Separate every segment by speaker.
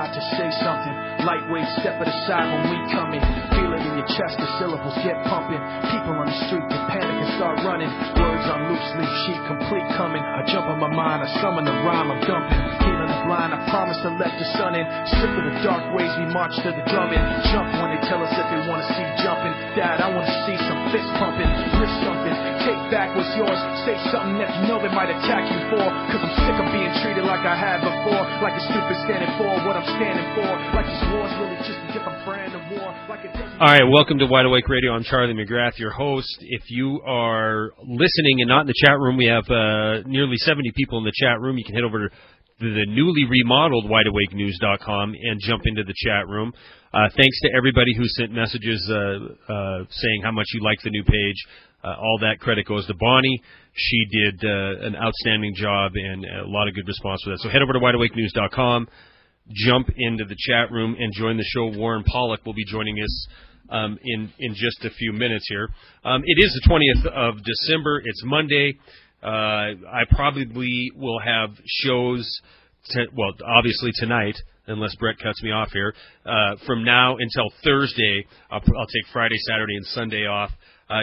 Speaker 1: got to say something. Lightweight, step it aside when we come in. Feel it in your chest, the syllables get pumping. People on the street get panic and start running. Words on loose leaf sheet, complete coming. I jump on my mind, I summon the rhyme, I'm dumping. Healing the blind, I promise to let the sun in. Sick of the dark ways, we march to the drumming. Jump when they tell us that they want to see jumping. Dad, I want to see some fist pumping. List something, take back what's yours. Say something that you know they might attack you for. Cause I'm sick of being treated like I had before. Like a stupid standing for what I'm standing for. Like this war's really just a different brand of war. Like it doesn't.
Speaker 2: All right, welcome to Wide Awake Radio. I'm Charlie McGrath, your host. If you are listening and not in the chat room, we have nearly 70 people in the chat room. You can head over to the newly remodeled wideawakenews.com and jump into the chat room. Thanks to everybody who sent messages saying how much you like the new page. All that credit goes to Bonnie. She did an outstanding job and a lot of good response for that. So head over to wideawakenews.com, jump into the chat room, and join the show. Warren Pollock will be joining us in just a few minutes here. It is the 20th of December. It's Monday. I probably will have shows, obviously tonight, unless Brett cuts me off here. From now until Thursday, I'll take Friday, Saturday, and Sunday off.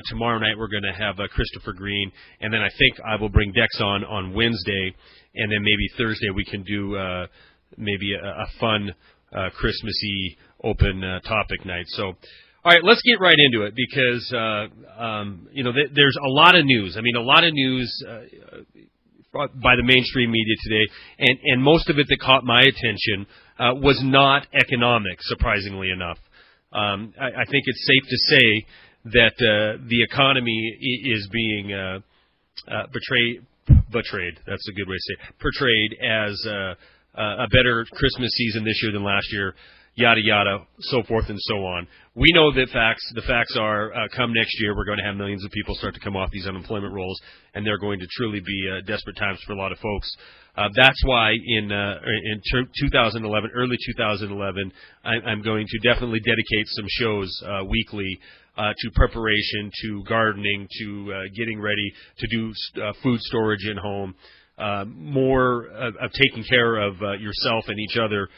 Speaker 2: Tomorrow night we're going to have Christopher Green, and then I think I will bring Dex on Wednesday, and then maybe Thursday we can do maybe a fun Christmassy open topic night. So, all right, let's get right into it because there's a lot of news. I mean, a lot of news by the mainstream media today, and most of it that caught my attention was not economic, surprisingly enough. I think it's safe to say that the economy is being portrayed. That's a good way to say it. Portrayed as a better Christmas season this year than last year, yada, yada, so forth and so on. We know that the facts are come next year, we're going to have millions of people start to come off these unemployment rolls, and they're going to truly be desperate times for a lot of folks. That's why in 2011, early 2011, I'm going to definitely dedicate some shows weekly to preparation, to gardening, to getting ready to do food storage in home, more of taking care of yourself and each other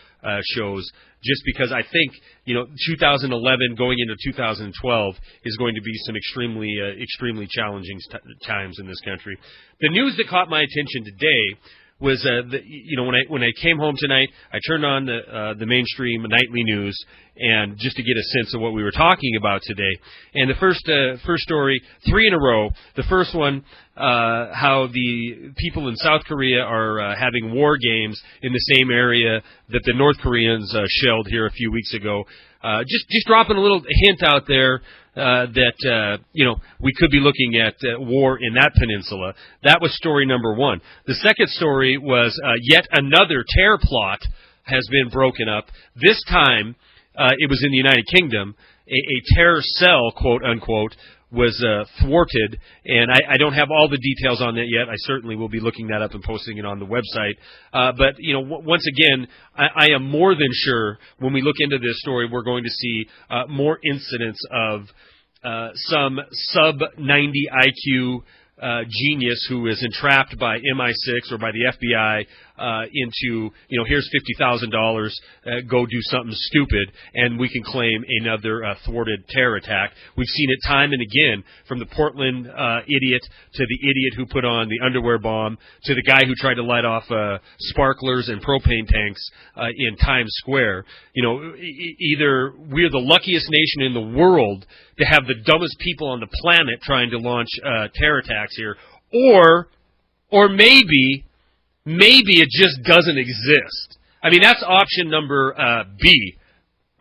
Speaker 2: shows, just because I think, 2011 going into 2012 is going to be some extremely challenging times in this country. The news that caught my attention today was when I came home tonight, I turned on the mainstream nightly news, and just to get a sense of what we were talking about today. And the first story, 3 in a row. The first one, how the people in South Korea are having war games in the same area that the North Koreans shelled here a few weeks ago. Just dropping a little hint out there that we could be looking at war in that peninsula. That was story number 1. The second story was yet another terror plot has been broken up. This time, it was in the United Kingdom. A terror cell, quote unquote, was thwarted, and I don't have all the details on that yet. I certainly will be looking that up and posting it on the website. But once again, I am more than sure when we look into this story, we're going to see more incidents of some sub-90 IQ genius who is entrapped by MI6 or by the FBI into, here's $50,000, go do something stupid, and we can claim another thwarted terror attack. We've seen it time and again, from the Portland idiot to the idiot who put on the underwear bomb to the guy who tried to light off sparklers and propane tanks in Times Square. Either we're the luckiest nation in the world to have the dumbest people on the planet trying to launch terror attacks here, or maybe it just doesn't exist. I mean, that's option number B.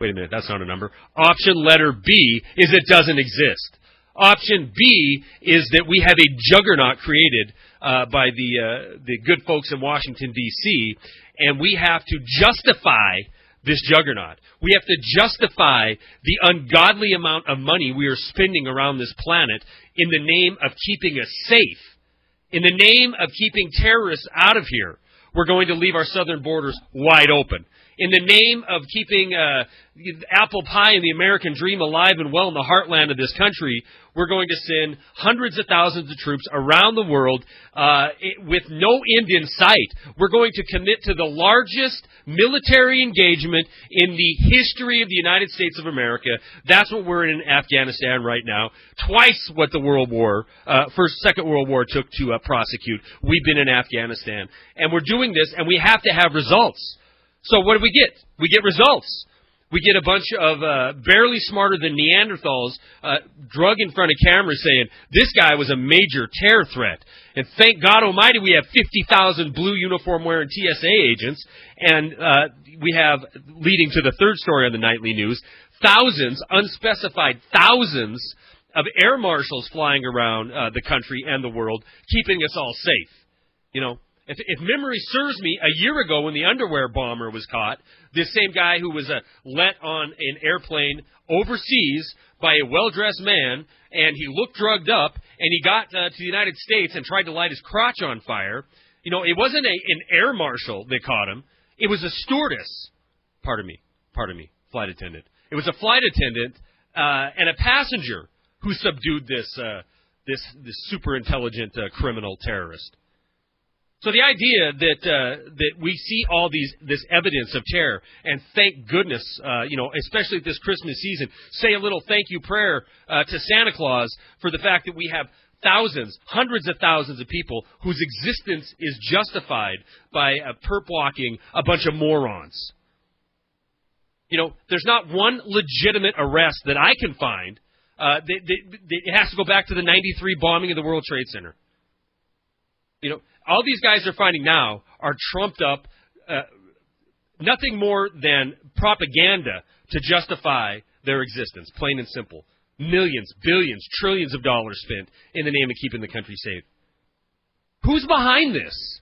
Speaker 2: Wait a minute, that's not a number. Option letter B is it doesn't exist. Option B is that we have a juggernaut created by the good folks in Washington, D.C., and we have to justify this juggernaut. We have to justify the ungodly amount of money we are spending around this planet in the name of keeping us safe, in the name of keeping terrorists out of here. We're going to leave our southern borders wide open. In the name of keeping apple pie and the American dream alive and well in the heartland of this country, we're going to send hundreds of thousands of troops around the world with no end in sight. We're going to commit to the largest military engagement in the history of the United States of America. That's what we're in Afghanistan right now. Twice what the Second World War took to prosecute. We've been in Afghanistan. And we're doing this, and we have to have results. So what do we get? We get results. We get a bunch of barely smarter than Neanderthals drug in front of cameras saying, this guy was a major terror threat. And thank God Almighty we have 50,000 blue uniform wearing TSA agents. And we have, leading to the third story on the nightly news, thousands, unspecified thousands of air marshals flying around the country and the world, keeping us all safe. You know, if memory serves me, a year ago when the underwear bomber was caught, this same guy who was let on an airplane overseas by a well-dressed man, and he looked drugged up, and he got to the United States and tried to light his crotch on fire. You know, it wasn't an air marshal that caught him. It was a stewardess. Pardon me, flight attendant. It was a flight attendant and a passenger who subdued this super intelligent criminal terrorist. So the idea that we see all this evidence of terror, and thank goodness, especially at this Christmas season, say a little thank you prayer to Santa Claus for the fact that we have thousands, hundreds of thousands of people whose existence is justified by perp walking a bunch of morons. You know, there's not one legitimate arrest that I can find. It has to go back to the 93 bombing of the World Trade Center. You know, all these guys are finding now are trumped up, nothing more than propaganda to justify their existence, plain and simple. Millions, billions, trillions of dollars spent in the name of keeping the country safe. Who's behind this?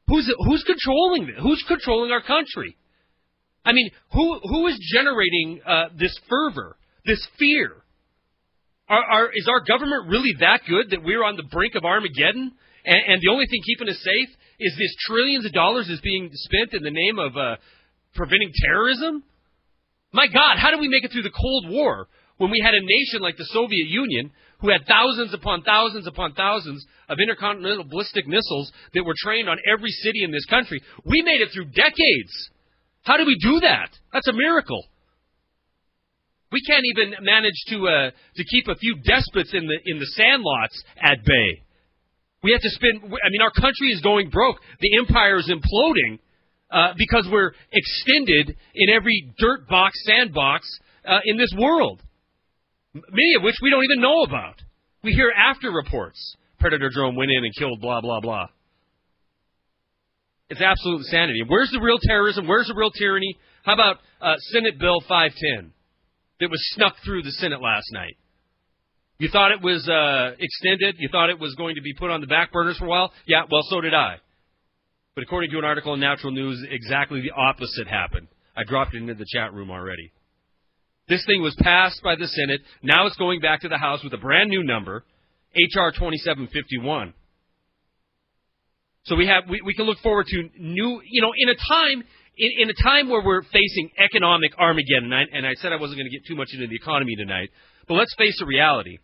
Speaker 2: Who's controlling this? Who's controlling our country? I mean, who is generating this fervor, this fear? Is our government really that good that we're on the brink of Armageddon? And the only thing keeping us safe is this trillions of dollars is being spent in the name of preventing terrorism? My God, how did we make it through the Cold War when we had a nation like the Soviet Union who had thousands upon thousands upon thousands of intercontinental ballistic missiles that were trained on every city in this country? We made it through decades. How did we do that? That's a miracle. We can't even manage to keep a few despots in the sandlots at bay. We have to our country is going broke. The empire is imploding because we're extended in every dirt box, sandbox in this world, many of which we don't even know about. We hear after reports. Predator drone went in and killed blah, blah, blah. It's absolute insanity. Where's the real terrorism? Where's the real tyranny? How about Senate Bill 510 that was snuck through the Senate last night? You thought it was extended? You thought it was going to be put on the back burners for a while? Yeah, well, so did I. But according to an article in Natural News, exactly the opposite happened. I dropped it into the chat room already. This thing was passed by the Senate. Now it's going back to the House with a brand new number, H.R. 2751. So we can look forward to new, in a time where we're facing economic Armageddon, and I said I wasn't going to get too much into the economy tonight, but let's face the reality.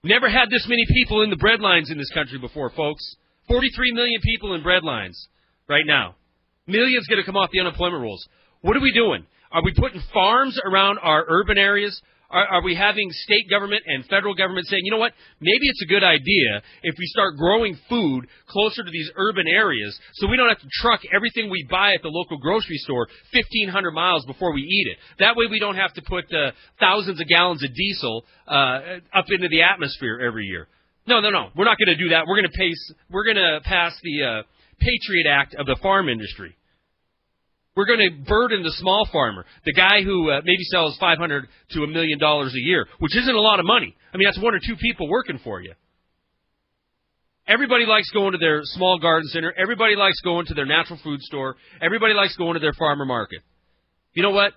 Speaker 2: Never had this many people in the breadlines in this country before, folks. 43 million people in breadlines right now. Millions going to come off the unemployment rolls. What are we doing? Are we putting farms around our urban areas? Are we having state government and federal government saying, you know what, maybe it's a good idea if we start growing food closer to these urban areas so we don't have to truck everything we buy at the local grocery store 1,500 miles before we eat it. That way we don't have to put thousands of gallons of diesel up into the atmosphere every year. No. We're not going to do that. We're going to pass the Patriot Act of the farm industry. We're going to burden the small farmer, the guy who maybe sells $500 to $1 million a year, which isn't a lot of money. I mean, that's one or two people working for you. Everybody likes going to their small garden center. Everybody likes going to their natural food store. Everybody likes going to their farmer market. You know what?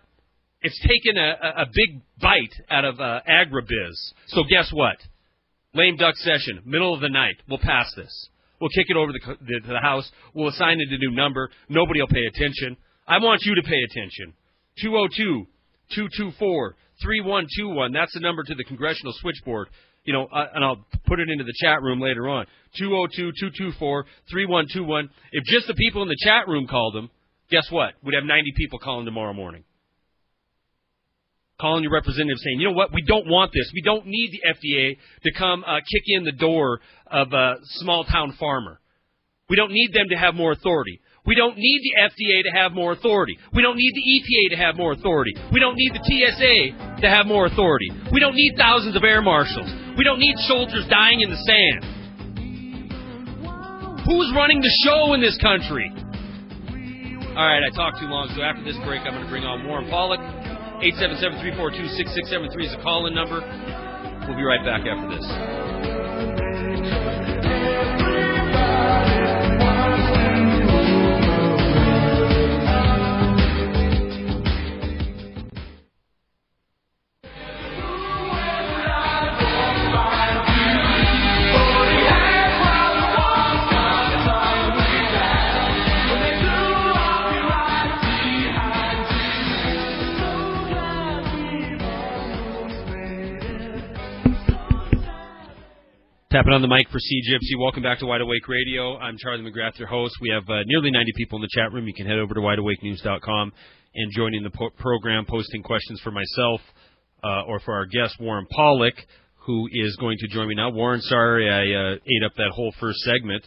Speaker 2: It's taken a big bite out of agribiz. So guess what? Lame duck session, middle of the night. We'll pass this. We'll kick it over to the House. We'll assign it a new number. Nobody will pay attention. I want you to pay attention. 202-224-3121. That's the number to the congressional switchboard. And I'll put it into the chat room later on. 202-224-3121. If just the people in the chat room called them, guess what? We'd have 90 people calling tomorrow morning. Calling your representative saying, you know what, we don't want this. We don't need the FDA to come kick in the door of a small-town farmer. We don't need them to have more authority. We don't need the FDA to have more authority. We don't need the EPA to have more authority. We don't need the TSA to have more authority. We don't need thousands of air marshals. We don't need soldiers dying in the sand. Who's running the show in this country? All right, I talked too long, so after this break, I'm going to bring on Warren Pollock. 877-342-6673 is a call-in number. We'll be right back after this. Tapping on the mic for C Gypsy. Welcome back to Wide Awake Radio. I'm Charlie McGrath, your host. We have nearly 90 people in the chat room. You can head over to wideawakenews.com and join in the program, posting questions for myself or for our guest, Warren Pollock, who is going to join me now. Warren, sorry I ate up that whole first segment.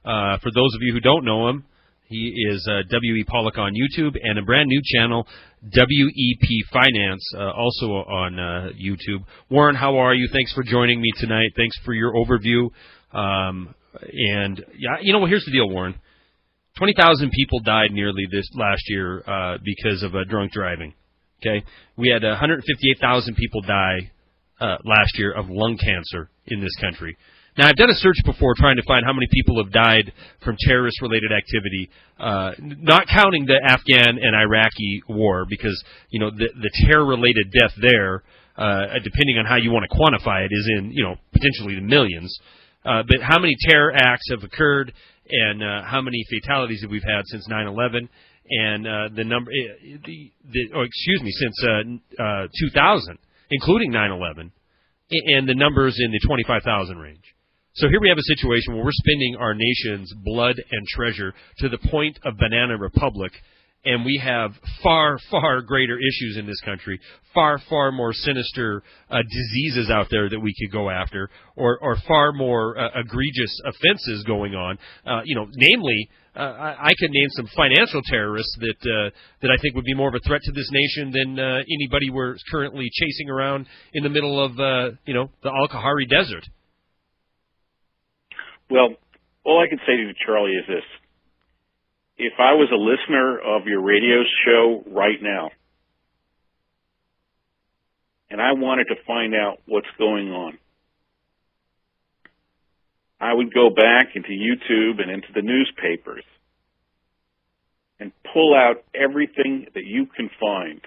Speaker 2: For those of you who don't know him, he is W.E. Pollock on YouTube and a brand new channel, WEP Finance, also on YouTube. Warren, how are you? Thanks for joining me tonight. Thanks for your overview. And yeah, here's the deal, Warren. 20,000 people died nearly this last year because of drunk driving. Okay, we had 158,000 people die last year of lung cancer in this country. Now, I've done a search before trying to find how many people have died from terrorist-related activity, not counting the Afghan and Iraqi war, because, the terror-related death there, depending on how you want to quantify it, is in, potentially the millions. But how many terror acts have occurred and how many fatalities have we had since 9/11? And the number, since 2000, including 9/11, and the numbers in the 25,000 range. So here we have a situation where we're spending our nation's blood and treasure to the point of banana republic, and we have far, far greater issues in this country, far, far more sinister diseases out there that we could go after, or far more egregious offenses going on. Namely, I could name some financial terrorists that I think would be more of a threat to this nation than anybody we're currently chasing around in the middle of the Al-Kahari Desert.
Speaker 3: Well, all I can say to you, Charlie, is this. If I was a listener of your radio show right now, and I wanted to find out what's going on, I would go back into YouTube and into the newspapers and pull out everything that you can find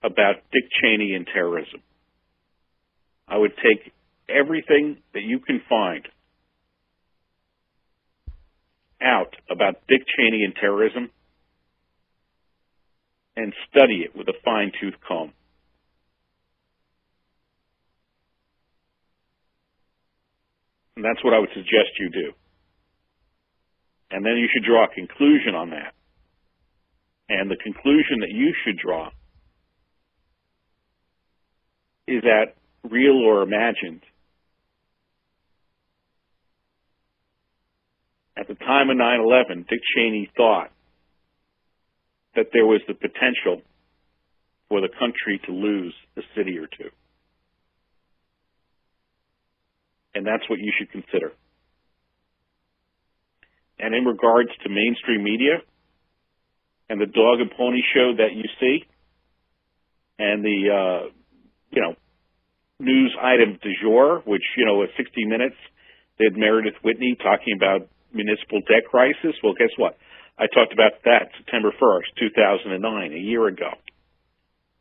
Speaker 3: about Dick Cheney and terrorism. I would take everything that you can find out about Dick Cheney and terrorism and study it with a fine-tooth comb. And that's what I would suggest you do. And then you should draw a conclusion on that. And the conclusion that you should draw is that real or imagined. At the time of 9/11, Dick Cheney thought that there was the potential for the country to lose a city or two. And that's what you should consider. And in regards to mainstream media and the dog and pony show that you see and the, news item du jour, which, at 60 Minutes, they had Meredith Whitney talking about municipal debt crisis. Well, guess what? I talked about that September 1st, 2009, a year ago.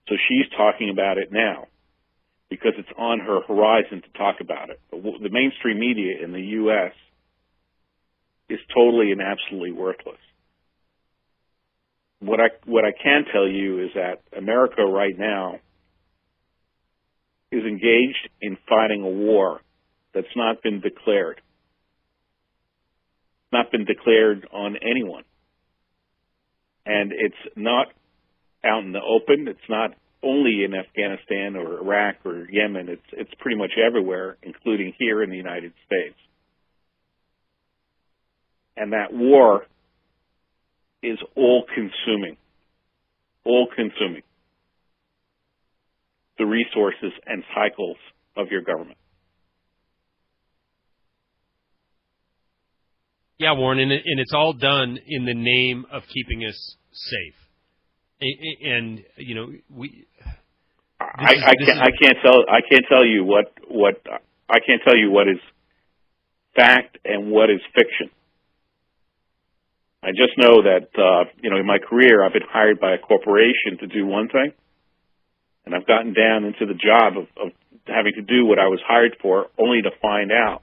Speaker 3: So she's talking about it now because it's on her horizon to talk about it. But the mainstream media in the U.S. is totally and absolutely worthless. What I can tell you is that America right now is engaged in fighting a war that's not been declared. Not been declared on anyone. And it's not out in the open. It's not only in Afghanistan or Iraq or Yemen. It's pretty much everywhere, including here in the United States. And that war is all-consuming. All-consuming. The resources and cycles of your government.
Speaker 2: Yeah, Warren, and it's all done in the name of keeping us safe. And you know,
Speaker 3: I can't tell you what is fact and what is fiction. I just know that in my career I've been hired by a corporation to do one thing, and I've gotten down into the job of having to do what I was hired for, only to find out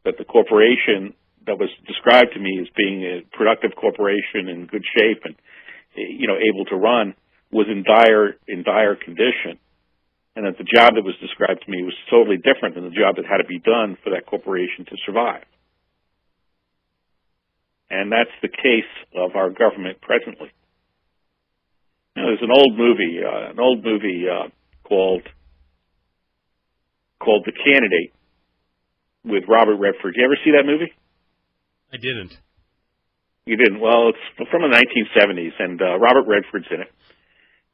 Speaker 3: that the corporation that was described to me as being a productive corporation in good shape and able to run was in dire condition, and that the job that was described to me was totally different than the job that had to be done for that corporation to survive. And that's the case of our government presently. There's an old movie called The Candidate with Robert Redford. You ever see that movie?
Speaker 2: I didn't.
Speaker 3: You didn't? Well, it's from the 1970s, and Robert Redford's in it.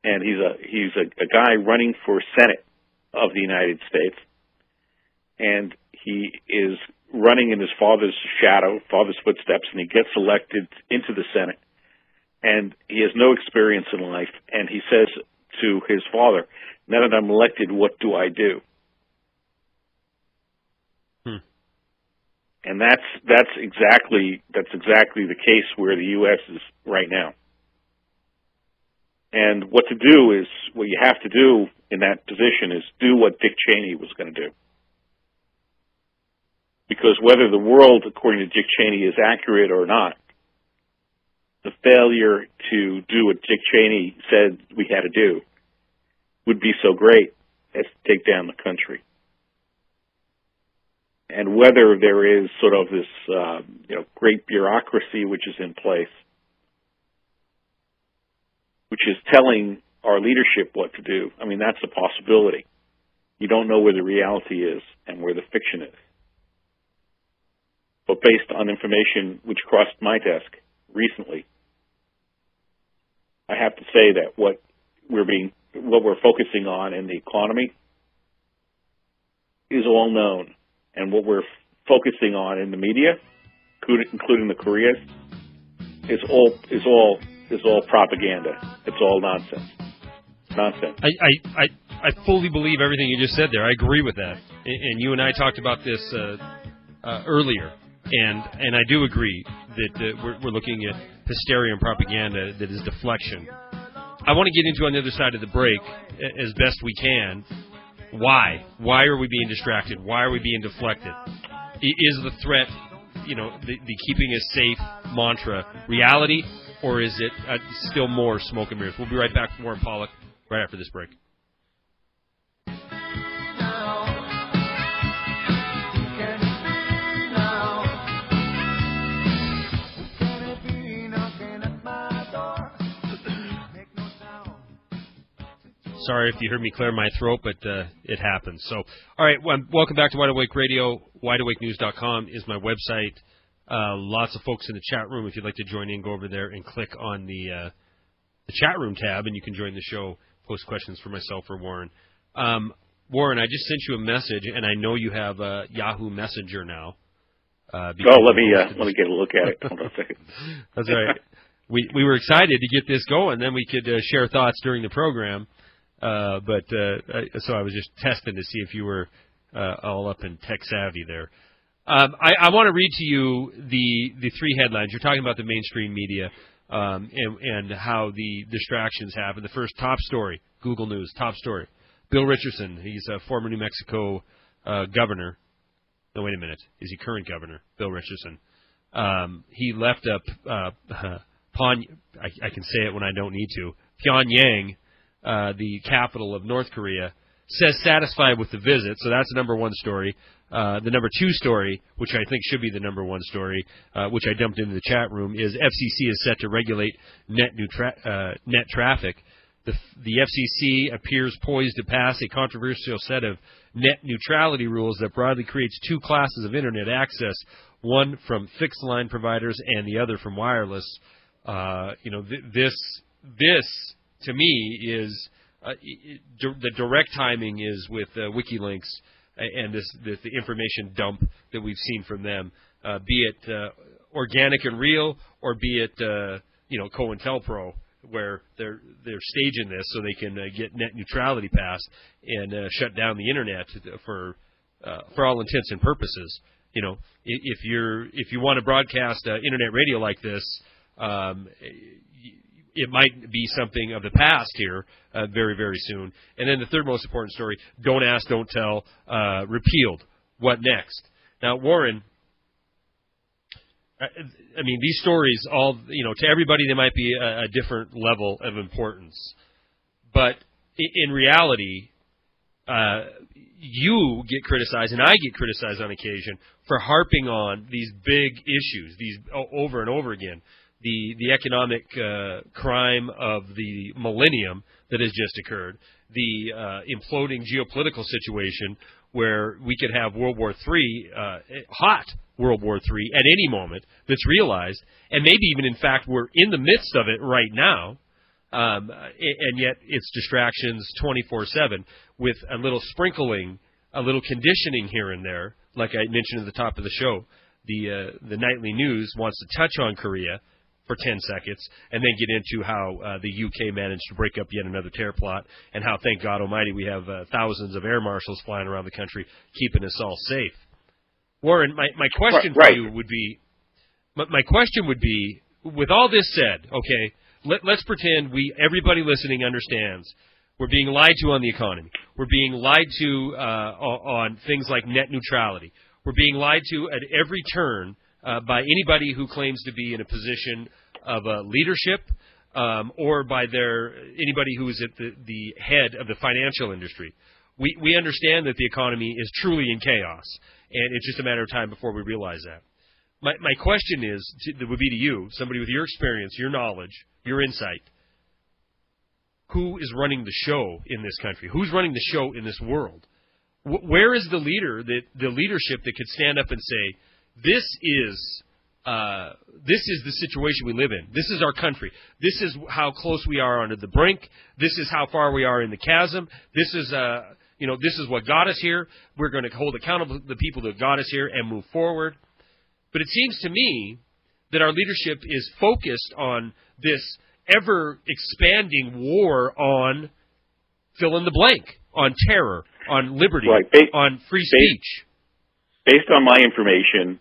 Speaker 3: And he's a guy running for Senate of the United States, and he is running in his father's footsteps, and he gets elected into the Senate. And he has no experience in life, and he says to his father, "Now that I'm elected, what do I do?" And that's exactly the case where the U.S. is right now. And what you have to do in that position is do what Dick Cheney was going to do. Because whether the world, according to Dick Cheney, is accurate or not, the failure to do what Dick Cheney said we had to do would be so great as to take down the country. And whether there is sort of this, great bureaucracy which is in place, which is telling our leadership what to do, I mean, that's a possibility. You don't know where the reality is and where the fiction is. But based on information which crossed my desk recently, I have to say that what we're focusing on in the economy is all known. And what we're focusing on in the media, including the Koreas, is all propaganda. It's all nonsense. Nonsense.
Speaker 2: I fully believe everything you just said there. I agree with that. And you and I talked about this earlier. And I do agree that we're looking at hysteria and propaganda that is deflection. I want to get into on the other side of the break as best we can. Why? Why are we being distracted? Why are we being deflected? Is the threat, the keeping us safe mantra reality, or is it still more smoke and mirrors? We'll be right back with Warren Pollock right after this break. Sorry if you heard me clear my throat, but it happens. So, all right, welcome back to Wide Awake Radio. WideAwakeNews.com is my website. Lots of folks in the chat room. If you'd like to join in, go over there and click on the chat room tab, and you can join the show, post questions for myself or Warren. Warren, I just sent you a message, and I know you have Yahoo Messenger now.
Speaker 3: Let me get a look at it. Hold on a second.
Speaker 2: That's all right. We were excited to get this going, then we could share thoughts during the program. So I was just testing to see if you were all up in tech savvy there. I want to read to you the three headlines. You're talking about the mainstream media and how the distractions happen. The first top story, Google News, top story. Bill Richardson, he's a former New Mexico governor. No, wait a minute. Is he current governor? Bill Richardson. He left I can say it when I don't need to. Pyongyang, the capital of North Korea, says satisfied with the visit. So that's the number one story. The number two story, which I think should be the number one story, which I dumped into the chat room, is FCC is set to regulate net traffic. The FCC appears poised to pass a controversial set of net neutrality rules that broadly creates two classes of Internet access, one from fixed line providers and the other from wireless. This to me is the direct timing is with WikiLeaks and the information dump that we've seen from them, be it organic and real or be it COINTELPRO, where they're staging this so they can get net neutrality passed and shut down the internet for all intents and purposes. If you want to broadcast internet radio like this, it might be something of the past here very, very soon. And then the third most important story, don't ask, don't tell, repealed. What next? Now, Warren, I mean, these stories all, to everybody they might be a different level of importance. But in reality, you get criticized and I get criticized on occasion for harping on these big issues, these over and over again. The economic crime of the millennium that has just occurred, the imploding geopolitical situation where we could have World War III, hot World War III at any moment that's realized, and maybe even, in fact, we're in the midst of it right now, and yet it's distractions 24/7 with a little sprinkling, a little conditioning here and there, like I mentioned at the top of the show. The nightly news wants to touch on Korea for 10 seconds, and then get into how the UK managed to break up yet another terror plot, and how, thank God Almighty, we have thousands of air marshals flying around the country keeping us all safe. Warren, my question for you would be, my question would be, with all this said, okay, let's pretend everybody listening understands we're being lied to on the economy. We're being lied to on things like net neutrality. We're being lied to at every turn by anybody who claims to be in a position of leadership, or by anybody who is at the head of the financial industry. We understand that the economy is truly in chaos, and it's just a matter of time before we realize that. My question would be to you, somebody with your experience, your knowledge, your insight. Who is running the show in this country? Who's running the show in this world? Where is the leadership that could stand up and say, This is the situation we live in. This is our country. This is how close we are onto the brink. This is how far we are in the chasm. This is this is what got us here. We're going to hold accountable the people that got us here and move forward. But it seems to me that our leadership is focused on this ever-expanding war on fill in the blank, on terror, on liberty, on free speech.
Speaker 3: Based on my information,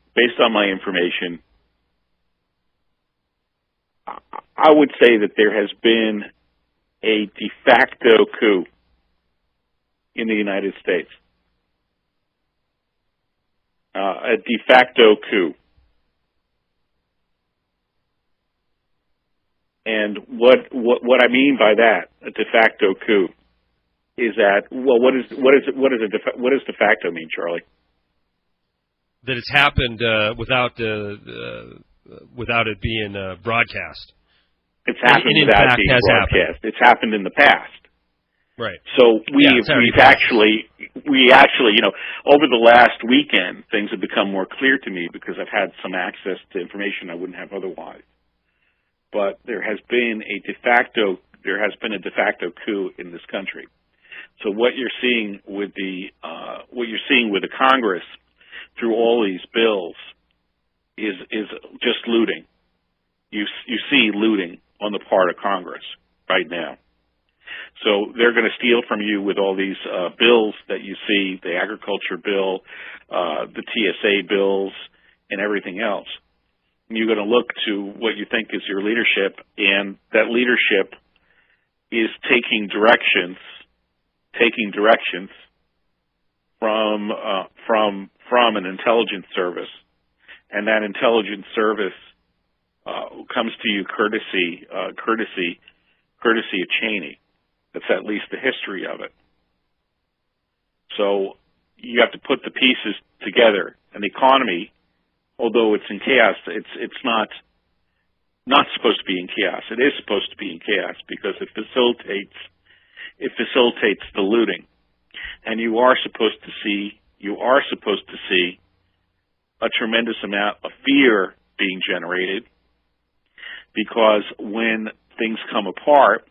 Speaker 3: I would say that there has been a de facto coup in the United States. A de facto coup. And what I mean by that, a de facto coup, is that, well, what does de facto mean, Charlie?
Speaker 2: That it's happened without it being broadcast.
Speaker 3: It's happened without being broadcast. It's happened in the past.
Speaker 2: Right.
Speaker 3: So we actually, over the last weekend, things have become more clear to me because I've had some access to information I wouldn't have otherwise. But there has been a de facto coup in this country. So what you're seeing with the Congress through all these bills is just looting. You see looting on the part of Congress right now. So they're going to steal from you with all these bills that you see, the agriculture bill, the TSA bills, and everything else. And you're going to look to what you think is your leadership, and that leadership is taking directions from an intelligence service, and that intelligence service comes to you courtesy of Cheney. That's at least the history of it. So you have to put the pieces together. And the economy, although it's in chaos, it's not supposed to be in chaos. It is supposed to be in chaos because it facilitates the looting. And you are supposed to see a tremendous amount of fear being generated, because when things come apart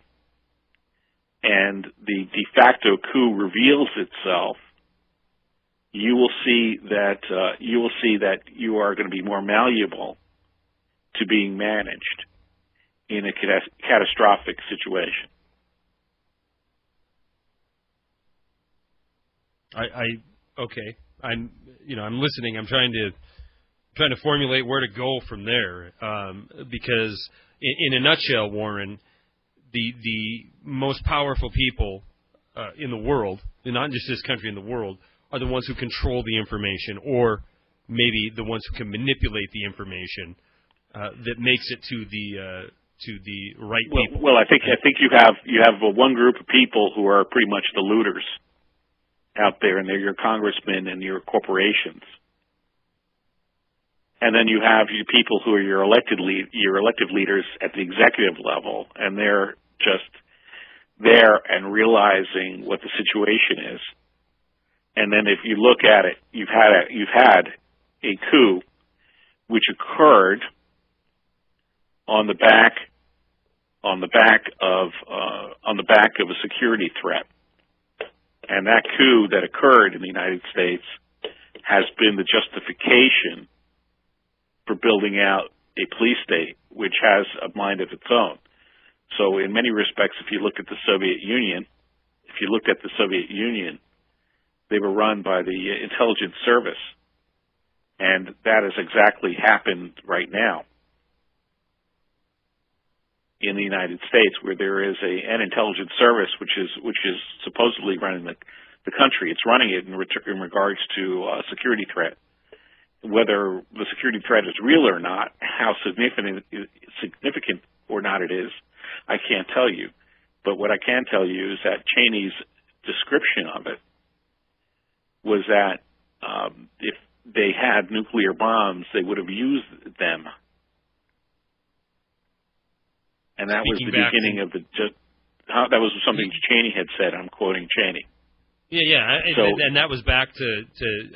Speaker 3: and the de facto coup reveals itself, you will see that you are going to be more malleable to being managed in a catastrophic situation.
Speaker 2: Okay. I'm listening. I'm trying to formulate where to go from there, because in a nutshell, Warren, the most powerful people in the world, and not just this country, in the world, are the ones who control the information, or maybe the ones who can manipulate the information that makes it to the right people.
Speaker 3: Well, I think you have one group of people who are pretty much the looters out there, and they're your congressmen and your corporations. And then you have your people who are your elected leaders at the executive level, and they're just there and realizing what the situation is. And then if you look at it, you've had a coup which occurred on the back of a security threat. And that coup that occurred in the United States has been the justification for building out a police state which has a mind of its own. So in many respects, if you looked at the Soviet Union, they were run by the intelligence service. And that has exactly happened right now in the United States, where there is an intelligence service which is supposedly running the country. It's running it in regards to a security threat. Whether the security threat is real or not, how significant or not it is, I can't tell you. But what I can tell you is that Cheney's description of it was that if they had nuclear bombs, they would have used them. And that was the beginning of that was something Cheney had said. I'm quoting Cheney.
Speaker 2: Yeah. And that was back to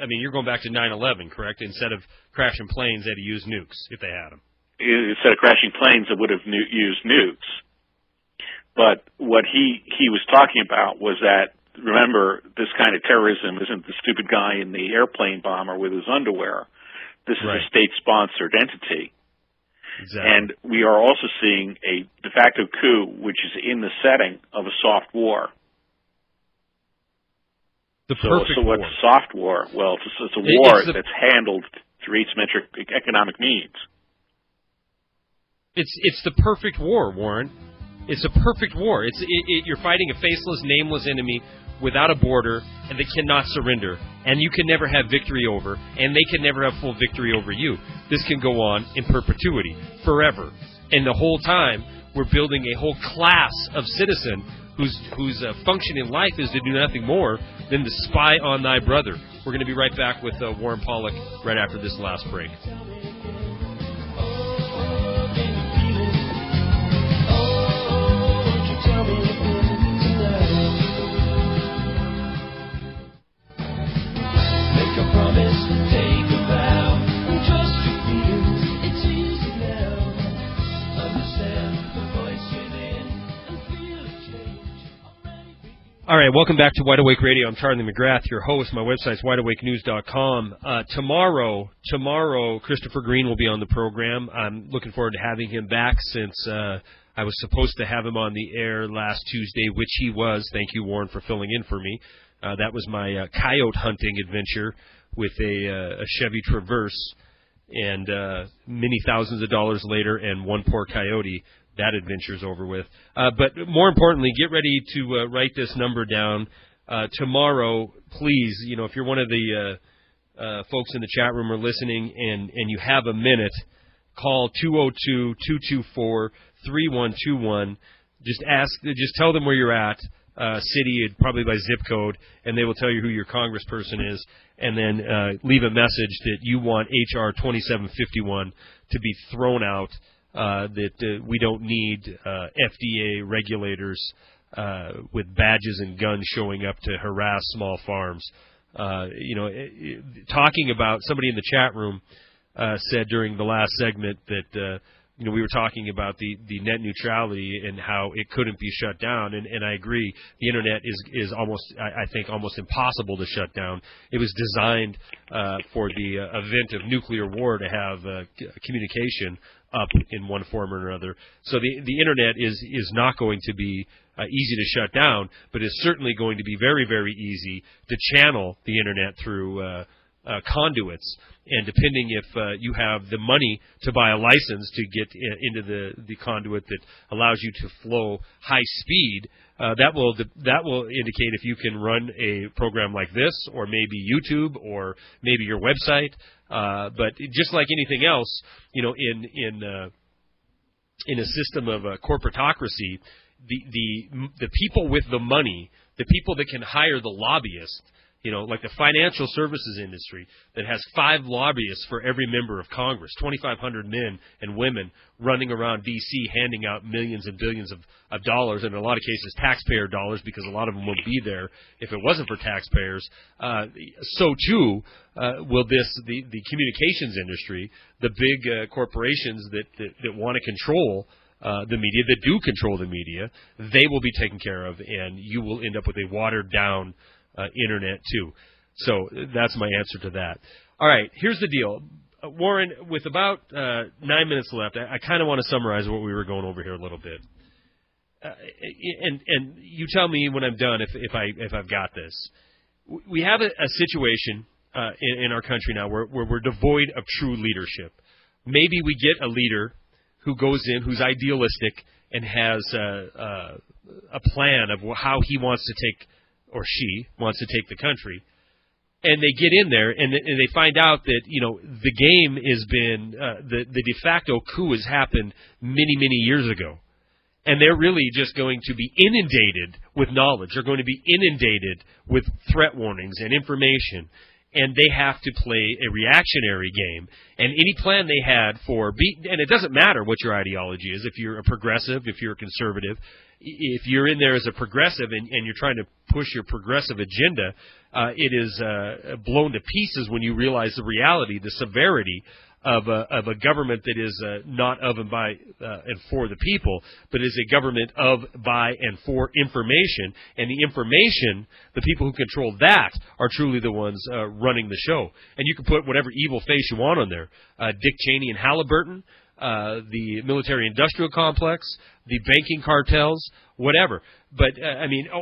Speaker 2: you're going back to 9/11, correct? Instead of crashing planes, they'd use nukes if they had them.
Speaker 3: Instead of crashing planes, they would have used nukes. But what he was talking about was that, remember, this kind of terrorism isn't the stupid guy in the airplane bomber with his underwear. This is a state-sponsored entity.
Speaker 2: Exactly.
Speaker 3: And we are also seeing a de facto coup, which is in the setting of a soft war.
Speaker 2: So
Speaker 3: what's a soft war? Well, it's a war that's handled through asymmetric economic means.
Speaker 2: It's the perfect war, Warren. It's a perfect war. You're fighting a faceless, nameless enemy without a border, and they cannot surrender. And you can never have victory over, and they can never have full victory over you. This can go on in perpetuity, forever. And the whole time, we're building a whole class of citizen whose function in life is to do nothing more than to spy on thy brother. We're going to be right back with Warren Pollock right after this last break. All right, welcome back to Wide Awake Radio. I'm Charlie McGrath, your host. My website's wideawakenews.com. Tomorrow, Christopher Green will be on the program. I'm looking forward to having him back since I was supposed to have him on the air last Tuesday, which he was. Thank you, Warren, for filling in for me. That was my coyote hunting adventure with a Chevy Traverse, and many thousands of dollars later and one poor coyote. That adventure's over with. But more importantly, get ready to write this number down. Tomorrow, please, if you're one of the folks in the chat room or listening and you have a minute, call 202-224-3121. Just tell them where you're at, city, probably by zip code, and they will tell you who your congressperson is, and then leave a message that you want H.R. 2751 to be thrown out, that we don't need FDA regulators with badges and guns showing up to harass small farms. Talking about, somebody in the chat room said during the last segment that we were talking about the net neutrality and how it couldn't be shut down, and I agree. The internet is almost, I think, almost impossible to shut down. It was designed for the event of nuclear war to have communication up in one form or another. So the internet is not going to be easy to shut down, but it's certainly going to be very, very easy to channel the internet through conduits. And depending if you have the money to buy a license to get into the conduit that allows you to flow high speed, that will indicate if you can run a program like this, or maybe YouTube, or maybe your website. But just like anything else, in a system of corporatocracy, the people with the money, the people that can hire the lobbyists, like the financial services industry that has 5 lobbyists for every member of Congress, 2,500 men and women running around D.C. handing out millions and billions of dollars, and in a lot of cases taxpayer dollars, because a lot of them won't be there if it wasn't for taxpayers. So too will the communications industry, the big corporations that want to control the media, that do control the media, they will be taken care of, and you will end up with a watered down internet too. So that's my answer to that. All right, here's the deal. Warren, with about 9 minutes left, I kind of want to summarize what we were going over here a little bit. And you tell me when I'm done if I've got this. We have a situation in our country now where we're devoid of true leadership. Maybe we get a leader who goes in, who's idealistic, and has a plan of how he wants to take, or she wants to take, the country, and they get in there and they find out that the game has been the de facto coup has happened many years ago, and they're really just going to be inundated with knowledge. They're going to be inundated with threat warnings and information, and they have to play a reactionary game. And any plan they had and it doesn't matter what your ideology is, if you're a progressive, if you're a conservative, if you're in there as a progressive and you're trying to push your progressive agenda, it is blown to pieces when you realize the reality, the severity of a government that is not of and by and for the people, but is a government of, by, and for information. And the information, the people who control that are truly the ones running the show. And you can put whatever evil face you want on there. Dick Cheney and Halliburton, the military-industrial complex, the banking cartels, whatever. But,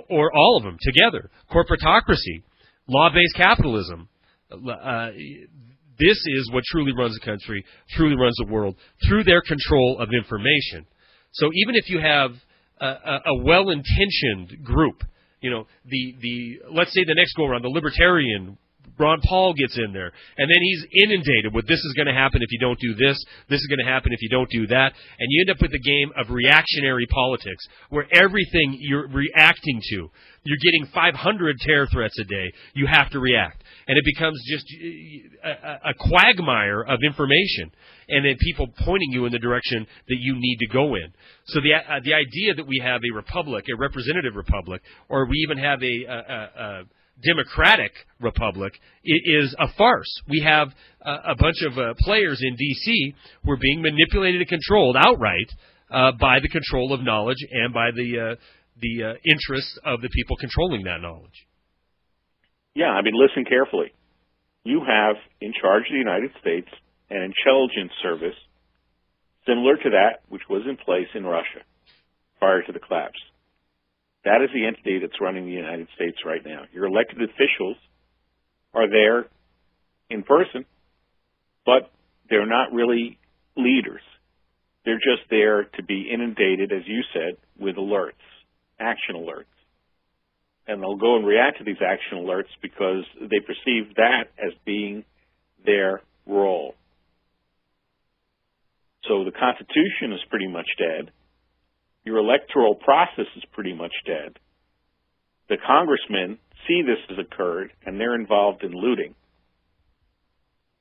Speaker 2: or all of them together. Corporatocracy, law-based capitalism. This is what truly runs the country, truly runs the world, through their control of information. So even if you have a well-intentioned group, let's say the next go-around, the libertarian, Ron Paul gets in there, and then he's inundated with this is going to happen if you don't do this is going to happen if you don't do that, and you end up with a game of reactionary politics where everything you're reacting to, you're getting 500 terror threats a day, you have to react. And it becomes just a quagmire of information, and then people pointing you in the direction that you need to go in. So the idea that we have a republic, a representative republic, or we even have a democratic republic is a farce. We have a bunch of players in D.C. who are being manipulated and controlled outright by the control of knowledge and by the interests of the people controlling that knowledge.
Speaker 3: Yeah, listen carefully. You have in charge of the United States an intelligence service similar to that which was in place in Russia prior to the collapse. That is the entity that's running the United States right now. Your elected officials are there in person, but they're not really leaders. They're just there to be inundated, as you said, with alerts, action alerts. And they'll go and react to these action alerts because they perceive that as being their role. Constitution is pretty much dead. Your electoral process is pretty much dead. The congressmen see this has occurred, and they're involved in looting.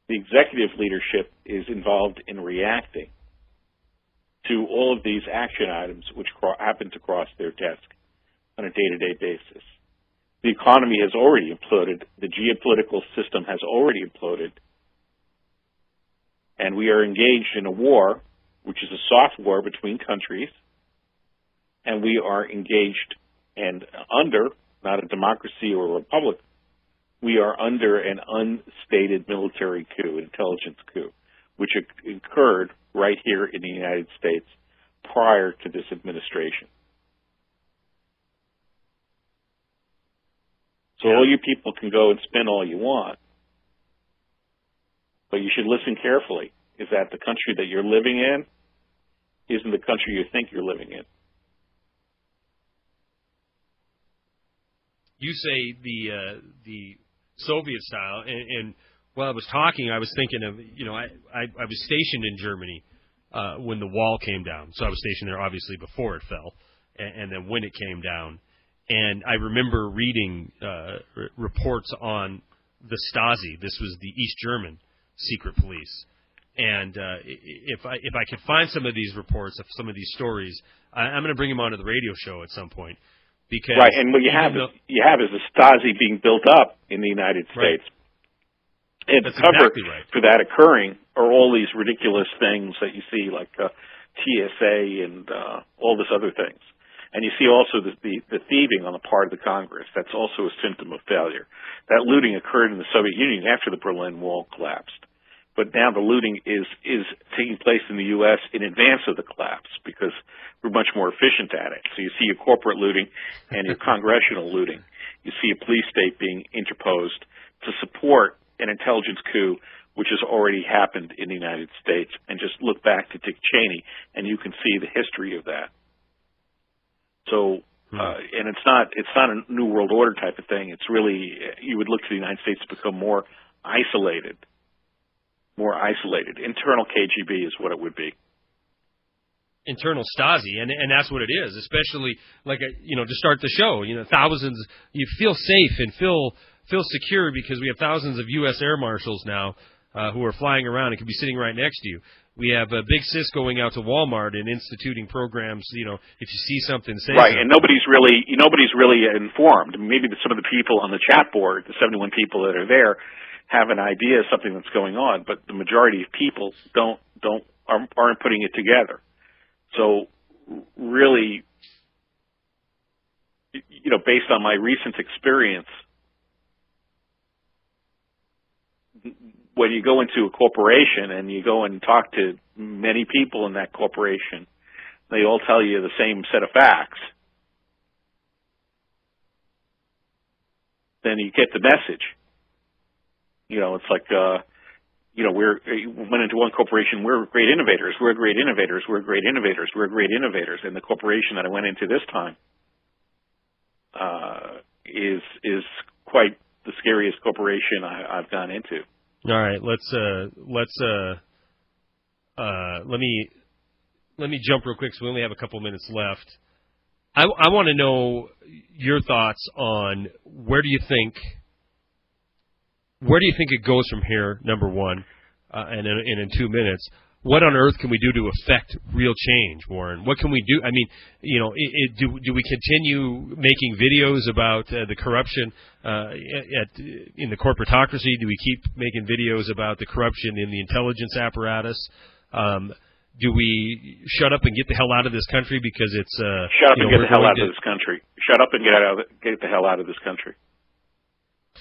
Speaker 3: The executive leadership is involved in reacting to all of these action items which happen to cross their desk on a day-to-day basis. The economy has already imploded. The geopolitical system has already imploded. And we are engaged in a war, which is a soft war between countries, and we are engaged and under, not a democracy or a republic, we are under an unstated military coup, intelligence coup, which occurred right here in the United States prior to this administration. So all you people can go and spin all you want, but you should listen carefully. Is that the country that you're living in isn't the country you think you're living in?
Speaker 2: You say the Soviet style, and while I was talking, I was thinking of, I was stationed in Germany when the wall came down. So I was stationed there obviously before it fell, and then when it came down. And I remember reading reports on the Stasi. This was the East German secret police. And if I could find some of these reports, of some of these stories, I'm going to bring them onto the radio show at some point. Because
Speaker 3: right, and what you have is the Stasi being built up in the United States.
Speaker 2: Right.
Speaker 3: And the cover for that occurring are all these ridiculous things that you see, like TSA and all this other things. And you see also the thieving on the part of the Congress. That's also a symptom of failure. That looting occurred in the Soviet Union after the Berlin Wall collapsed. But now the looting is taking place in the U.S. in advance of the collapse because we're much more efficient at it. So you see your corporate looting and your congressional looting. You see a police state being interposed to support an intelligence coup which has already happened in the United States. And just look back to Dick Cheney and you can see the history of that. So, and it's not a New World Order type of thing. It's really, you would look to the United States to become more isolated. Internal KGB is what it would be.
Speaker 2: Internal Stasi, and that's what it is. Especially to start the show, thousands. You feel safe and feel secure because we have thousands of U.S. air marshals now who are flying around and can be sitting right next to you. We have Big Sis going out to Walmart and instituting programs. If you see something, say
Speaker 3: right.
Speaker 2: Something.
Speaker 3: And nobody's really informed. Maybe some of the people on the chat board, the 71 people that are there, have an idea of something that's going on, but the majority of people aren't putting it together. So really, based on my recent experience, when you go into a corporation and you go and talk to many people in that corporation, they all tell you the same set of facts. Then you get the message. It's like, we went into one corporation, we're great innovators, we're great innovators, we're great innovators, we're great innovators. And the corporation that I went into this time is quite the scariest corporation I've gone into.
Speaker 2: All right, let me jump real quick, so we only have a couple minutes left. I want to know your thoughts on where do you think it goes from here, number one, and in 2 minutes. What on earth can we do to affect real change, Warren? What can we do? I mean, do we continue making videos about the corruption in the corporatocracy? Do we keep making videos about the corruption in the intelligence apparatus? Do we shut up and get the hell out of this country because it's
Speaker 3: shut up and get the hell out of this country? Shut up and get the hell out of this country.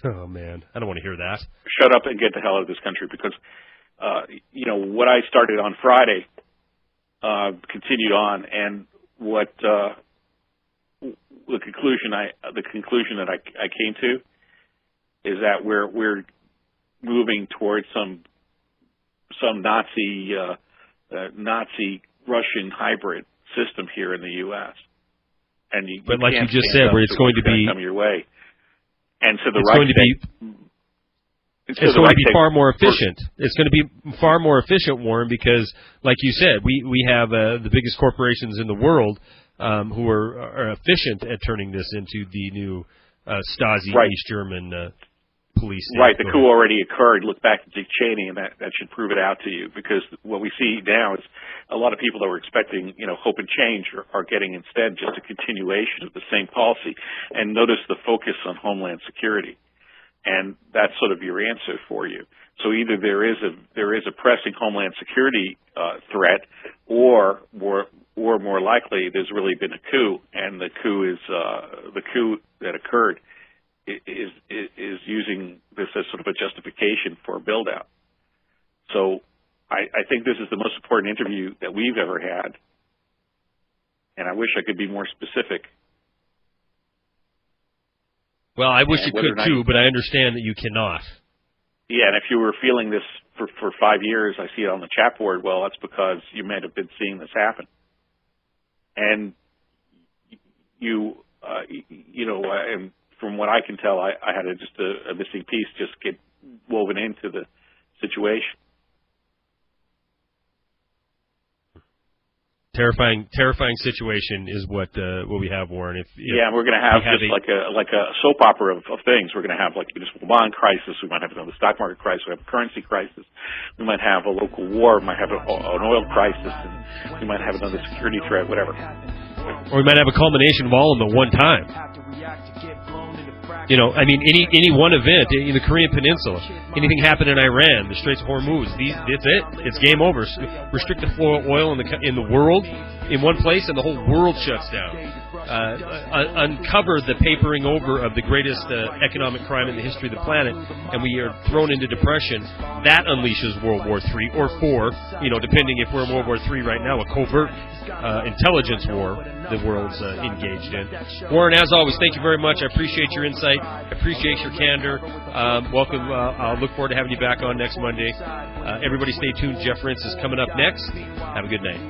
Speaker 2: Oh man, I don't want to hear that.
Speaker 3: Shut up and get the hell out of this country because. What I started on Friday continued on, and what the conclusion that I came to is that we're moving towards some Nazi Russian hybrid system here in the U.S. And
Speaker 2: but like you just said, where it's going to be
Speaker 3: come your way, and so the
Speaker 2: it's
Speaker 3: right
Speaker 2: going to be. It's going to be far more efficient. It's going to be far more efficient, Warren, because, like you said, we have the biggest corporations in the world who are efficient at turning this into the new Stasi East German police.
Speaker 3: Right, the coup already occurred. Look back at Dick Cheney, and that should prove it out to you, because what we see now is a lot of people that were expecting, hope and change are getting instead just a continuation of the same policy. And notice the focus on Homeland Security. And that's sort of your answer for you. So either there is a pressing Homeland Security threat, or more likely there's really been a coup, and the coup that occurred is using this as sort of a justification for a build out. So I think this is the most important interview that we've ever had, and I wish I could be more specific.
Speaker 2: Well, I wish you could too, but I understand that you cannot.
Speaker 3: Yeah, and if you were feeling this for 5 years, I see it on the chat board, well, that's because you might have been seeing this happen. And and from what I can tell, I had just a missing piece just get woven into the situation.
Speaker 2: Terrifying situation is what we have, Warren.
Speaker 3: We're going to have just like a soap opera of things. We're going to have like a municipal bond crisis. We might have another stock market crisis. We have a currency crisis. We might have a local war. We might have an oil crisis, and we might have another security threat. Whatever.
Speaker 2: Or we might have a culmination of all of them at one time. Any one event in the Korean Peninsula, anything happened in Iran, the Straits of Hormuz, that's it. It's game over. Restrict the flow of oil in the world in one place, and the whole world shuts down. Uncover the papering over of the greatest economic crime in the history of the planet, and we are thrown into depression. That unleashes World War III or IV, depending if we're in World War III right now, a covert intelligence war the world's engaged in. Warren, as always, thank you very much. I appreciate your insight. I appreciate your candor. Welcome. I'll look forward to having you back on next Monday. Everybody stay tuned. Jeff Rintz is coming up next. Have a good night.